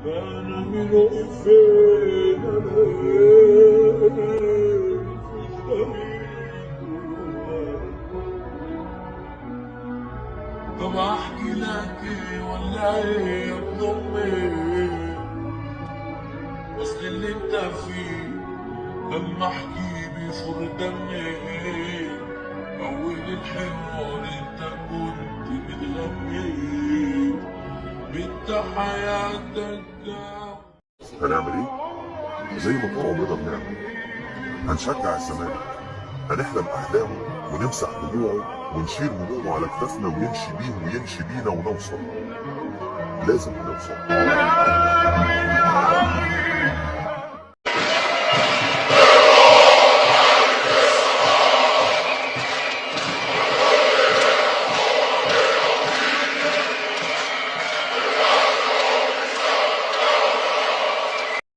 انا من وقفين انا في طب احكي لك ايه ولا ايه يا ابن امي؟ اصل اللي انت فيه لما احكي بيفور دمي. اول الحوار انت كنت متغمي بنت حياتك. هنعمل ايه؟ زي ما طول عمرنا بنعمل، هنشجع الزمالك، هنحلم احلامه ونمسح دموعه ونشيل همومه على كتافنا ويمشي بيه ويمشي بينا ونوصل. لازم نوصل.